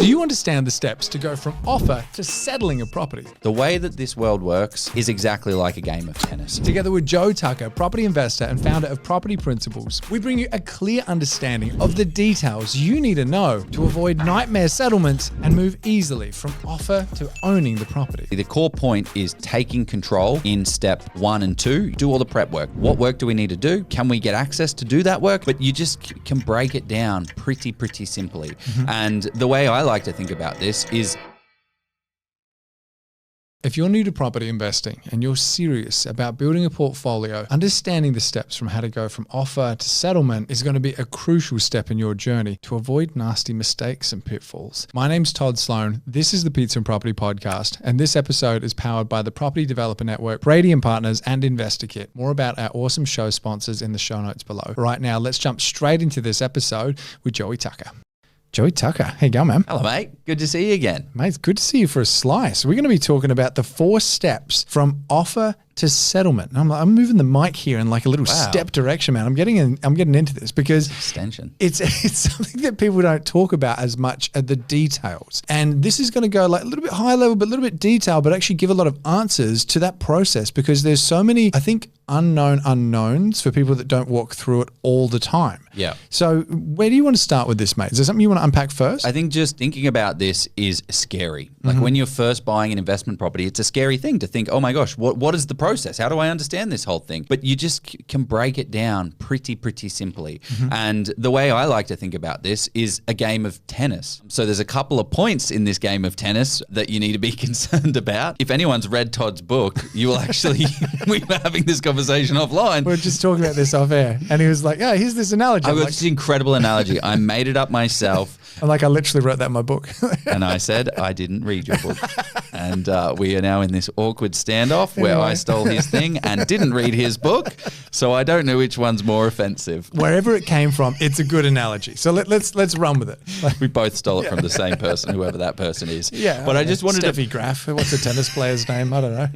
Do you understand the steps to go from offer to settling a property? The way that this world works is exactly like a game of tennis. Together with Joe Tucker, property investor and founder of Property Principles, we bring you a clear understanding of the details you need to know to avoid nightmare settlements and move easily from offer to owning the property. The core point is taking control in step 1 and 2. Do all the prep work. What work do we need to do? Can we get access to do that work? But you just can break it down pretty simply. And the way I like to think about this is, if you're new to property investing and you're serious about building a portfolio, understanding the steps from how to go from offer to settlement is going to be a crucial step in your journey to avoid nasty mistakes and pitfalls. My name's Todd Sloan. This is the Pizza and Property Podcast, and this episode is powered by the Property Developer Network, Brady & Partners, and InvestorKit. More about our awesome show sponsors in the show notes below. Right now, let's jump straight into this episode with Joey Tucker. Joey Tucker, how you going, man? hello, mate. Good to see you again. Mate, it's good to see you for a slice. We're going to be talking about the 4 steps from offer to settlement. And I'm moving the mic here in like a little step direction, man. I'm getting into this because Extension. It's something that people don't talk about as much at the details. And this is going to go like a little bit high level, but a little bit detailed, but actually give a lot of answers to that process because there's so many, I think, unknown unknowns for people that don't walk through it all the time. Yeah. So where do you want to start with this, mate? Is there something you want to unpack first? I think just thinking about this is scary. Like when you're first buying an investment property, it's a scary thing to think, oh my gosh, what is the process? How do I understand this whole thing? But you just can break it down pretty simply. And the way I like to think about this is a game of tennis. So there's a couple of points in this game of tennis that you need to be concerned about. If anyone's read Todd's book, you will actually, we were having this conversation offline. We were just talking about this off air and he was like, oh, here's this analogy. I've got this incredible analogy. I made it up myself. I'm like, I literally wrote that in my book. And I said, I didn't read your book. And we are now in this awkward standoff where I stole his thing and didn't read his book. So I don't know which one's more offensive. Wherever it came from, it's a good analogy. So let's run with it. We both stole it from the same person, whoever that person is. Yeah. But I just wanted Steffi Graf. What's a tennis player's name? I don't know.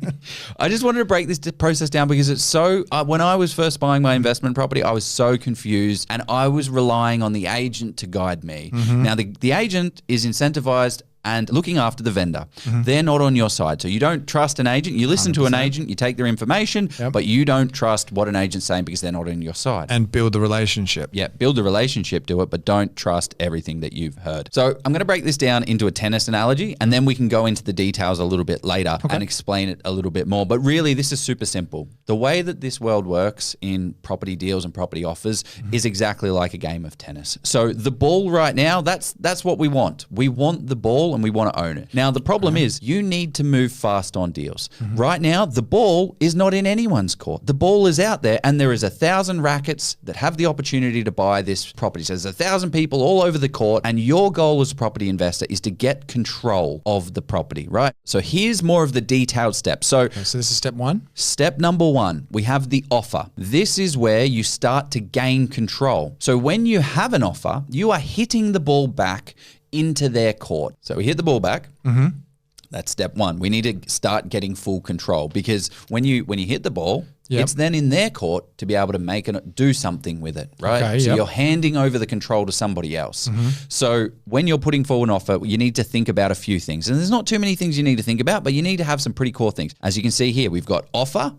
I just wanted to break this process down because it's so, when I was first buying my investment property, I was so confused and I was relying on the agent to guide me. Now the agent is incentivized and looking after the vendor. They're not on your side. So you don't trust an agent. You listen 100%. To an agent, you take their information, but you don't trust what an agent's saying because they're not on your side. And build the relationship. Yeah, build the relationship, do it, but don't trust everything that you've heard. So I'm going to break this down into a tennis analogy and then we can go into the details a little bit later and explain it a little bit more. But really, this is super simple. The way that this world works in property deals and property offers is exactly like a game of tennis. So the ball right now, that's what we want. We want the ball and we want to own it. Now, the problem is you need to move fast on deals. Right now, the ball is not in anyone's court. The ball is out there and there is 1,000 rackets that have the opportunity to buy this property. So there's 1,000 people all over the court and your goal as a property investor is to get control of the property, right? So here's more of the detailed steps. So this is step 1? Step number 1, we have the offer. This is where you start to gain control. So when you have an offer, you are hitting the ball back into their court. So we hit the ball back. That's step 1. We need to start getting full control because when you hit the ball, it's then in their court to be able to do something with it, right? Okay, so you're handing over the control to somebody else. So when you're putting forward an offer, you need to think about a few things. And there's not too many things you need to think about, but you need to have some pretty core things. As you can see here, we've got offer,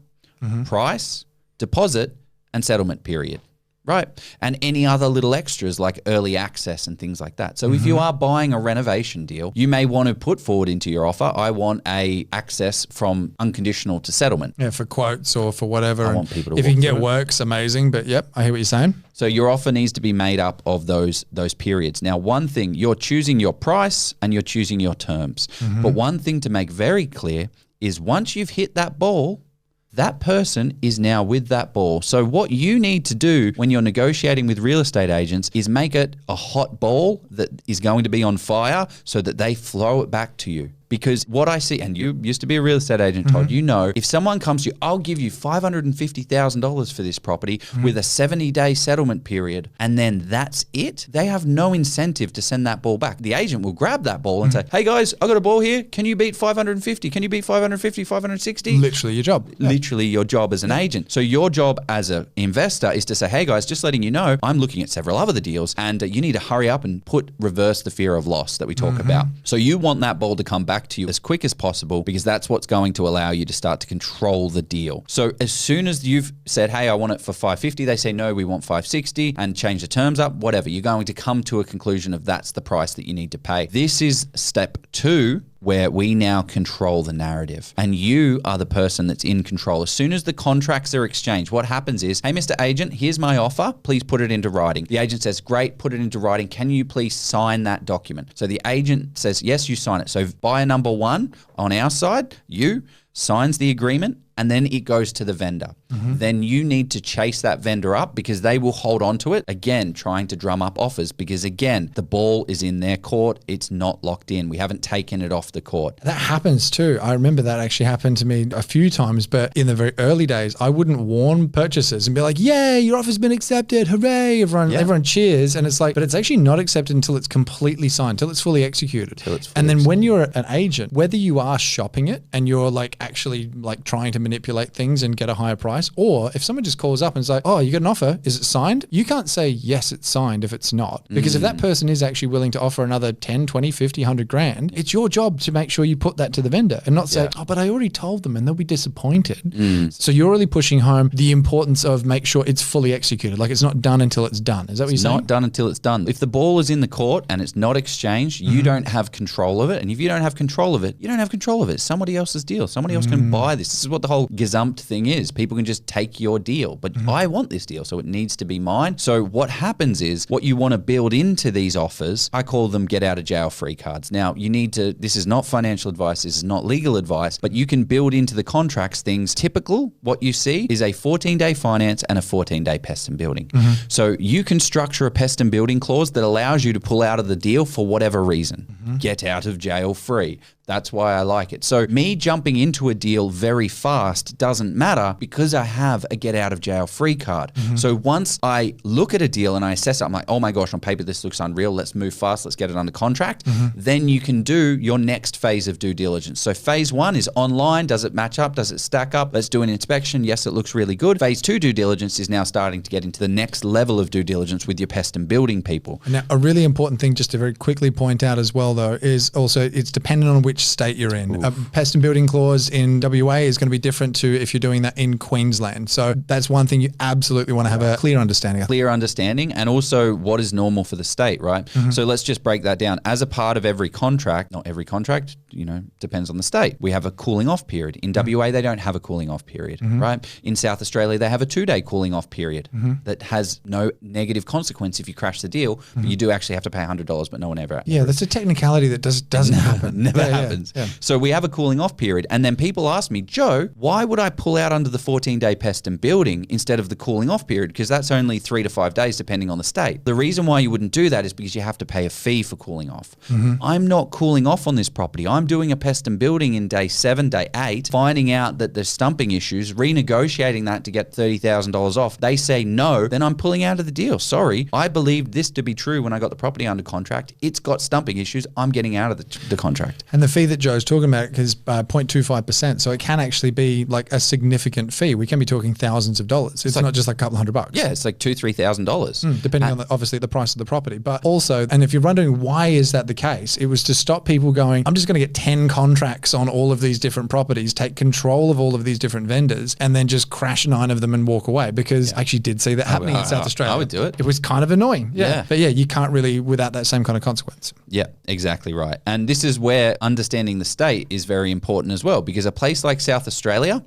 price, deposit, and settlement period. Right. And any other little extras like early access and things like that. So if you are buying a renovation deal, you may want to put forward into your offer, I want a access from unconditional to settlement. Yeah, for quotes or for whatever. I want people to if you can get works, amazing. But yep, I hear what you're saying. So your offer needs to be made up of those periods. Now, one thing, you're choosing your price and you're choosing your terms. But one thing to make very clear is once you've hit that ball, that person is now with that ball. So what you need to do when you're negotiating with real estate agents is make it a hot ball that is going to be on fire so that they throw it back to you. Because what I see, and you used to be a real estate agent, Todd, you know, if someone comes to you, I'll give you $550,000 for this property with a 70-day settlement period, and then that's it. They have no incentive to send that ball back. The agent will grab that ball and say, hey guys, I got a ball here. Can you beat 550? Can you beat 550, 560? Literally your job. Literally your job as an agent. So your job as an investor is to say, hey guys, just letting you know, I'm looking at several other deals, and you need to hurry up and reverse the fear of loss that we talk about. So you want that ball to come back to you as quick as possible, because that's what's going to allow you to start to control the deal. So as soon as you've said, hey, I want it for 550, they say, no, we want 560, and change the terms up, whatever, you're going to come to a conclusion of that's the price that you need to pay. This is step 2, where we now control the narrative, and you are the person that's in control. As soon as the contracts are exchanged, what happens is, hey, Mr. Agent, here's my offer. Please put it into writing. The agent says, great, put it into writing. Can you please sign that document? So the agent says, yes, you sign it. So buyer number 1 on our side, you signs the agreement, and then it goes to the vendor. Then you need to chase that vendor up, because they will hold on to it, again, trying to drum up offers, because again, the ball is in their court. It's not locked in. We haven't taken it off the court. That happens too. I remember that actually happened to me a few times, but in the very early days, I wouldn't warn purchasers and be like, yay, your offer's been accepted. Hooray. Everyone cheers. And it's like, but it's actually not accepted until it's completely signed, until it's fully executed. And then when you're an agent, whether you are shopping it and you're like actually like trying to manipulate things and get a higher price, or if someone just calls up and is like, oh, you got an offer, is it signed? You can't say, yes, it's signed if it's not. Because if that person is actually willing to offer another 10, 20, 50, 100 grand, it's your job to make sure you put that to the vendor and not say, oh, but I already told them and they'll be disappointed. So you're really pushing home the importance of make sure it's fully executed. Like it's not done until it's done. Is that what you're saying? Not done until it's done. If the ball is in the court and it's not exchanged, you don't have control of it. And if you don't have control of it, you don't have control of it. It's somebody else's deal. Somebody else can buy this. This is what the whole gazumped thing is. People can just take your deal, but I want this deal, so it needs to be mine. So what happens is, what you want to build into these offers, I call them get out of jail free cards. Now you need to, this is not financial advice, this is not legal advice, but you can build into the contracts things. Typical, what you see is a 14-day finance and a 14-day pest and building. So you can structure a pest and building clause that allows you to pull out of the deal for whatever reason. Get out of jail free. That's why I like it. So me jumping into a deal very fast doesn't matter, because I have a get out of jail free card. So once I look at a deal and I assess it, I'm like, oh my gosh, on paper, this looks unreal. Let's move fast. Let's get it under contract. Then you can do your next phase of due diligence. So phase 1 is online. Does it match up? Does it stack up? Let's do an inspection. Yes, it looks really good. Phase 2 due diligence is now starting to get into the next level of due diligence with your pest and building people. Now, a really important thing just to very quickly point out as well, though, is also it's dependent on which state you're in. A pest and building clause in WA is going to be different to if you're doing that in Queensland. So that's one thing you absolutely want to have a clear understanding of. Clear understanding, and also what is normal for the state, right? So let's just break that down. As a part of every contract, not every contract, depends on the state. We have a cooling off period. In WA, they don't have a cooling off period, right? In South Australia, they have a 2-day cooling off period that has no negative consequence if you crash the deal, but you do actually have to pay $100, but no one ever. Yeah, that's a technicality that doesn't happen. Never happens. Yeah. So we have a cooling off period. And then people ask me, Joe, why would I pull out under the 14-day pest and building instead of the cooling off period? Because that's only 3 to 5 days, depending on the state. The reason why you wouldn't do that is because you have to pay a fee for cooling off. I'm not cooling off on this property. I'm doing a pest and building in day 7, day 8, finding out that there's stumping issues, renegotiating that to get $30,000 off. They say no, then I'm pulling out of the deal. Sorry, I believed this to be true when I got the property under contract. It's got stumping issues. I'm getting out of the contract. And the fee that Joe's talking about is 0.25%. So it can actually be like a significant fee. We can be talking thousands of dollars. It's like, not just like a couple $100. Yeah, it's like $2,000-$3,000. Depending on obviously the price of the property. But also, and if you're wondering why is that the case, it was to stop people going, I'm just going to get 10 contracts on all of these different properties, take control of all of these different vendors, and then just crash 9 of them and walk away. Because I actually did see that happening in South Australia. I would do it. It was kind of annoying. Yeah. But yeah, you can't really without that same kind of consequence. Yeah, exactly right. And this is where understanding the state is very important as well, because a place like South Australia,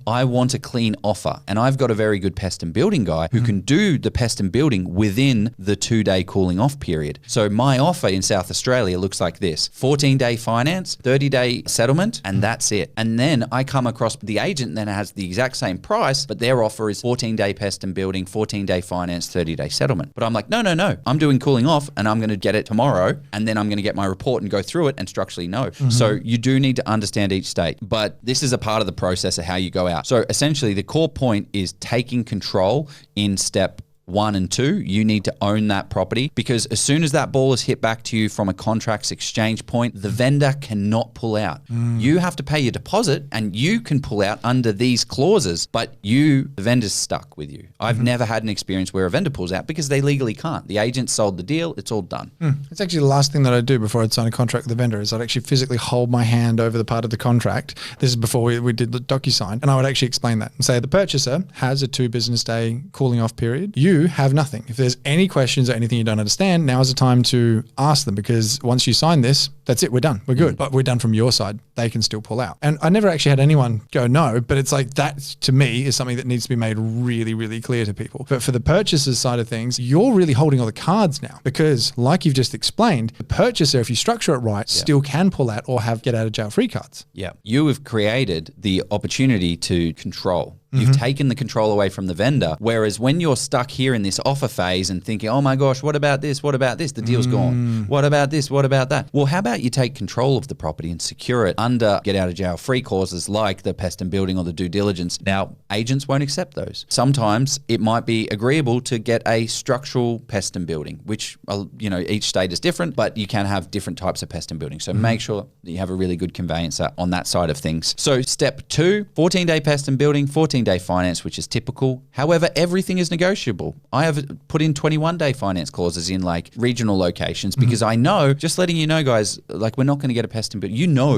I want a clean offer. And I've got a very good pest and building guy who can do the pest and building within the 2-day cooling off period. So my offer in South Australia looks like this: 14-day finance, 30-day settlement, and that's it. And then I come across the agent that has the exact same price, but their offer is 14-day pest and building, 14-day finance, 30-day settlement. But I'm like, no. I'm doing cooling off and I'm going to get it tomorrow, and then I'm going to get my report and go through it, and structurally no. So you do need to understand each state, but this is a part of the process of how you go out. So essentially the core point is taking control in step 1 and 2. You need to own that property, because as soon as that ball is hit back to you from a contracts exchange point, the vendor cannot pull out. You have to pay your deposit and you can pull out under these clauses, but the vendor's stuck with you. I've never had an experience where a vendor pulls out because they legally can't. The agent sold the deal, it's all done. It's actually the last thing that I'd do before I'd sign a contract with the vendor is I'd actually physically hold my hand over the part of the contract. This is before we did the DocuSign, and I would actually explain that and say the purchaser has a 2 business day cooling off period. You have nothing. If there's any questions or anything you don't understand, now is the time to ask them, because once you sign this, that's it. We're done. We're good. But we're done from your side. They can still pull out. And I never actually had anyone go no, but it's like that to me is something that needs to be made really, really clear to people. But for the purchaser's side of things, you're really holding all the cards now, because like you've just explained, the purchaser, if you structure it right, still can pull out or have get out of jail free cards. Yeah. You have created the opportunity to control. You've taken the control away from the vendor. Whereas when you're stuck here in this offer phase and thinking, oh my gosh, what about this? What about this? The deal's gone. What about this? What about that? Well, how about you take control of the property and secure it under get out of jail free clauses like the pest and building or the due diligence. Now, agents won't accept those. Sometimes it might be agreeable to get a structural pest and building, which, each state is different, but you can have different types of pest and building. So make sure that you have a really good conveyancer on that side of things. So step 2, 14-day pest and building, 14-day finance, which is typical. However, everything is negotiable. I have put in 21-day finance clauses in like regional locations because I know, just letting you know, guys, like we're not going to get a pest and building.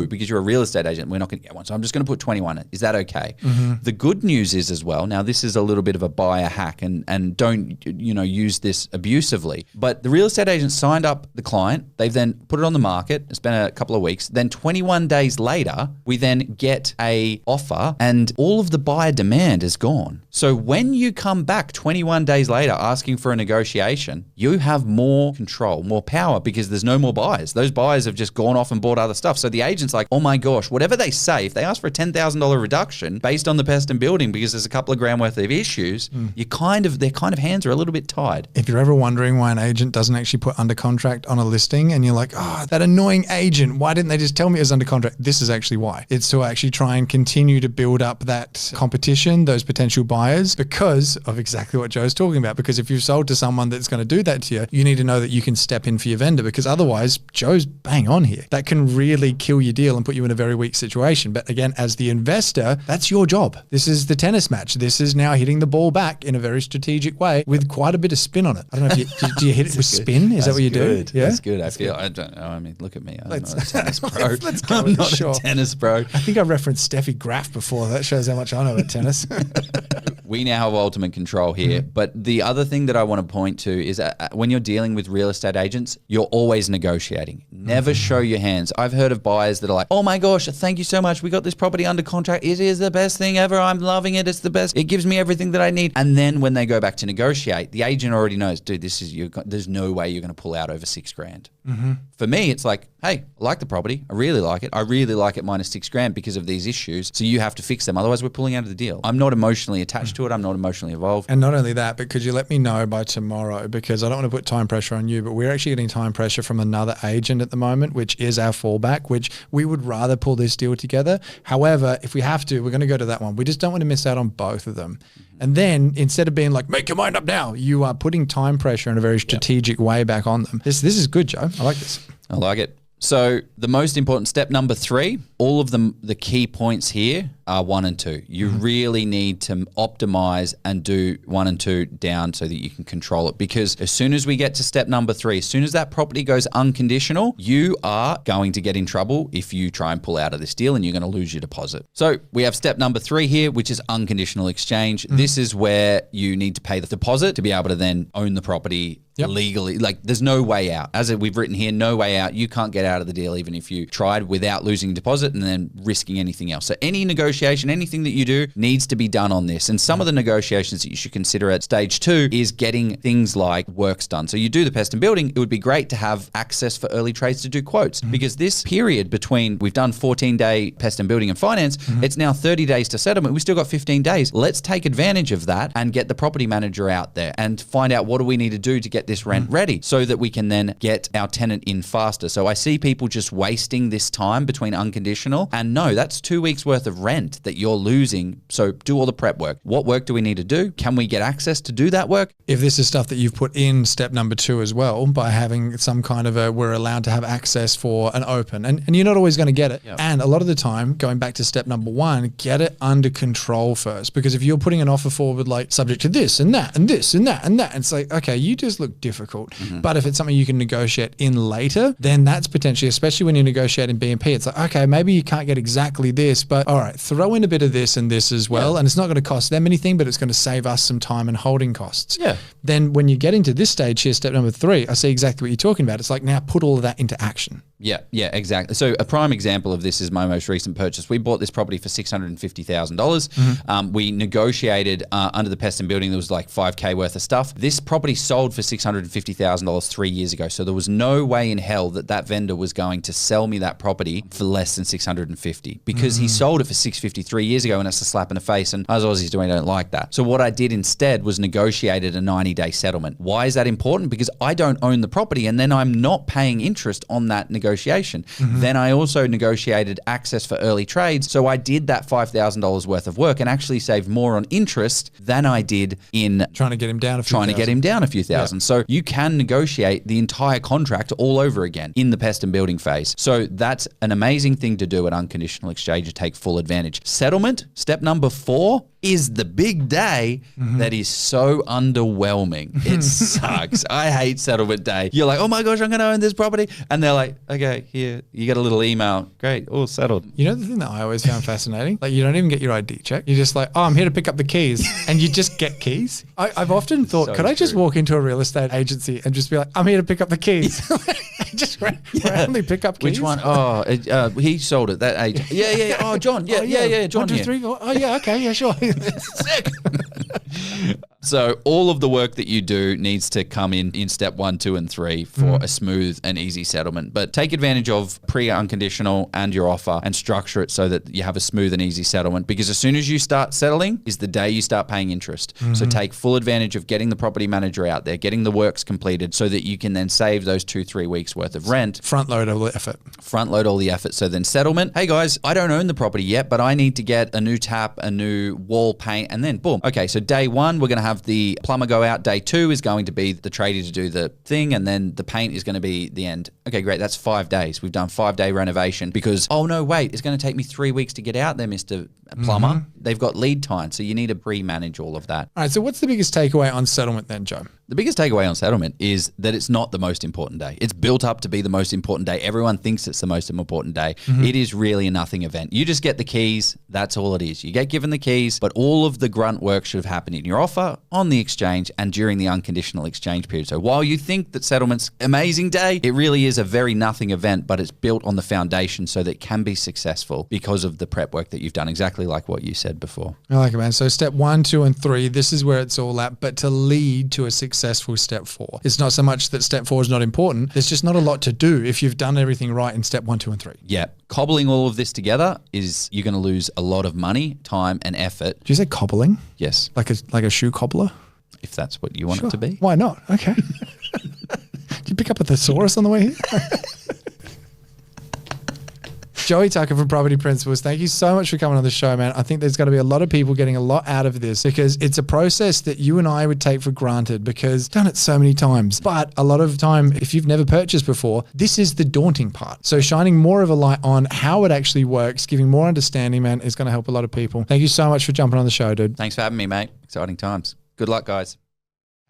Because you're a real estate agent, we're not going to get one. So I'm just going to put 21 in. Is that okay? The good news is as well, now this is a little bit of a buyer hack and don't, use this abusively. But the real estate agent signed up the client. They've then put it on the market. It's been a couple of weeks. Then 21 days later, we then get a offer and all of the buyer demand is gone. So when you come back 21 days later asking for a negotiation, you have more control, more power, because there's no more buyers. Those buyers have just gone off and bought other stuff. So the agent's like, oh my gosh, whatever they say, if they ask for a $10,000 reduction based on the pest and building because there's a couple of grand worth of issues, their kind of hands are a little bit tied. If you're ever wondering why an agent doesn't actually put under contract on a listing and you're like, oh, that annoying agent, why didn't they just tell me it was under contract? This is actually why. It's to actually try and continue to build up that competition, those potential buyers, because of exactly what Joe's talking about. Because if you've sold to someone that's going to do that to you, you need to know that you can step in for your vendor, because otherwise Joe's bang on here. That can really kill your deal and put you in a very weak situation. But again, as the investor, that's your job. This is the tennis match. This is now hitting the ball back in a very strategic way with quite a bit of spin on it. I don't know if do you hit it with spin? Is that what you do? Yeah, that's good. I don't know. I mean, look at me. I'm not a tennis pro. Let's go. I'm not a tennis pro. I think I referenced Steffi Graf before. That shows how much I know about tennis. We now have ultimate control here. But the other thing that I want to point to is when you're dealing with real estate agents, you're always negotiating. Never show your hands. I've heard of buyers that are like, oh my gosh, thank you so much. We got this property under contract. It is the best thing ever. I'm loving it. It's the best. It gives me everything that I need. And then when they go back to negotiate, the agent already knows, dude, there's no way you're going to pull out over $6,000. For me, it's like, hey, I like the property. I really like it. I really like it minus $6,000 because of these issues. So you have to fix them. Otherwise, we're pulling out of the deal. I'm not emotionally attached to it. I'm not emotionally involved. And not only that, but could you let me know by tomorrow? Because I don't want to put time pressure on you, but we're actually getting time pressure from another agent at the moment, which is our fallback, which we would rather pull this deal together. However, if we have to, we're going to go to that one. We just don't want to miss out on both of them. And then instead of being like, make your mind up now, you are putting time pressure in a very strategic way back on them. This is good, Joe. I like this. I like it. So the most important step number 3, all of the key points here are 1 and 2. You really need to optimize and do 1 and 2 down so that you can control it. Because as soon as we get to step number 3, as soon as that property goes unconditional, you are going to get in trouble if you try and pull out of this deal, and you're going to lose your deposit. So we have step number 3 here, which is unconditional exchange. This is where you need to pay the deposit to be able to then own the property legally. Like there's no way out. As we've written here, no way out. You can't get out of the deal even if you tried without losing deposit and then risking anything else. So any negotiation, anything that you do needs to be done on this. And some of the negotiations that you should consider at stage 2 is getting things like works done. So you do the pest and building, it would be great to have access for early trades to do quotes, because this period between we've done 14-day pest and building and finance, it's now 30 days to settlement. We've still got 15 days. Let's take advantage of that and get the property manager out there and find out what do we need to do to get get this rent ready so that we can then get our tenant in faster. So I see people just wasting this time between unconditional, and no, that's 2 weeks worth of rent that you're losing. So do all the prep work. What work do we need to do? Can we get access to do that work? If this is stuff that you've put in step number 2 as well, by having some kind of we're allowed to have access for an open, and you're not always going to get it. Yep. And a lot of the time, going back to step number 1, get it under control first. Because if you're putting an offer forward like subject to this and that and this and that and that, it's like, okay, you just look difficult. But if it's something you can negotiate in later, then that's potentially, especially when you're negotiating B&P, it's like, okay, maybe you can't get exactly this, but all right, throw in a bit of this and this as well. And it's not going to cost them anything, but it's going to save us some time and holding costs. Yeah. Then when you get into this stage here, step number 3, I see exactly what you're talking about. It's like, now put all of that into action. Yeah, exactly. So a prime example of this is my most recent purchase. We bought this property for $650,000. We negotiated under the pest and building. There was like $5K worth of stuff. This property sold for $650,000 3 years ago. So there was no way in hell that vendor was going to sell me that property for less than $650 because he sold it for $650 3 years ago, and it's a slap in the face. And as Aussies do, I don't like that. So what I did instead was negotiated a 90-day settlement. Why is that important? Because I don't own the property, and then I'm not paying interest on that negotiation. Then I also negotiated access for early trades. So I did that $5,000 worth of work and actually saved more on interest than I did in trying to get him down a few thousand. So you can negotiate the entire contract all over again in the pest and building phase. So that's an amazing thing to do at Unconditional Exchange to take full advantage. Settlement, step number 4, is the big day that is so underwhelming. It sucks. I hate settlement day. You're like, oh my gosh, I'm going to own this property. And they're like, okay, here, you get a little email. Great, all settled. You know the thing that I always found fascinating? Like, you don't even get your ID check. You're just like, oh, I'm here to pick up the keys. And you just get keys. I've often thought, could I just walk into a real estate agency and just be like, I'm here to pick up the keys? Just randomly pick up keys? Which one? Oh, he sold it, that agent. Yeah. Oh, John. Yeah, John. 1, 2, 3, 4. Oh, yeah, okay, yeah, sure. Sick. So all of the work that you do needs to come in step 1, 2, and 3 for a smooth and easy settlement. But take advantage of pre-unconditional and your offer and structure it so that you have a smooth and easy settlement, because as soon as you start settling is the day you start paying interest. So take full advantage of getting the property manager out there, getting the works completed so that you can then save those 2-3 weeks worth of rent. Front load all the effort. Front load all the effort. So then settlement, hey guys, I don't own the property yet, but I need to get a new tap, a new wall paint, and then boom. Okay, so day 1, we're going to have the plumber go out. Day 2 is going to be the tradie to do the thing, and then the paint is going to be the end. Okay, great. That's 5 days. We've done 5-day renovation because, oh no, wait, it's going to take me 3 weeks to get out there, Mr. Plumber. They've got lead time, so you need to pre-manage all of that. All right, so what's the biggest takeaway on settlement then, Joe? The biggest takeaway on settlement is that it's not the most important day. It's built up to be the most important day. Everyone thinks it's the most important day. It is really a nothing event. You just get the keys. That's all it is. You get given the keys, but all of the grunt work should have happened in your offer, on the exchange, and during the unconditional exchange period. So while you think that settlement's amazing day, it really is a very nothing event, but it's built on the foundation so that it can be successful because of the prep work that you've done, exactly like what you said before. I like it, man. So step 1, 2, and 3, this is where it's all at, but to lead to a successful step 4. It's not so much that step 4 is not important. There's just not a lot to do if you've done everything right in step 1, 2, and 3. Yeah. Cobbling all of this together is you're going to lose a lot of money, time, and effort. Did you say cobbling? Yes. Like a shoe cobbler? If that's what you want it to be. Why not? Okay. Did you pick up a thesaurus on the way here? Joey Tucker from Property Principles, thank you so much for coming on the show, man. I think there's going to be a lot of people getting a lot out of this because it's a process that you and I would take for granted because I've done it so many times. But a lot of the time, if you've never purchased before, this is the daunting part. So shining more of a light on how it actually works, giving more understanding, man, is going to help a lot of people. Thank you so much for jumping on the show, dude. Thanks for having me, mate. Exciting times. Good luck, guys.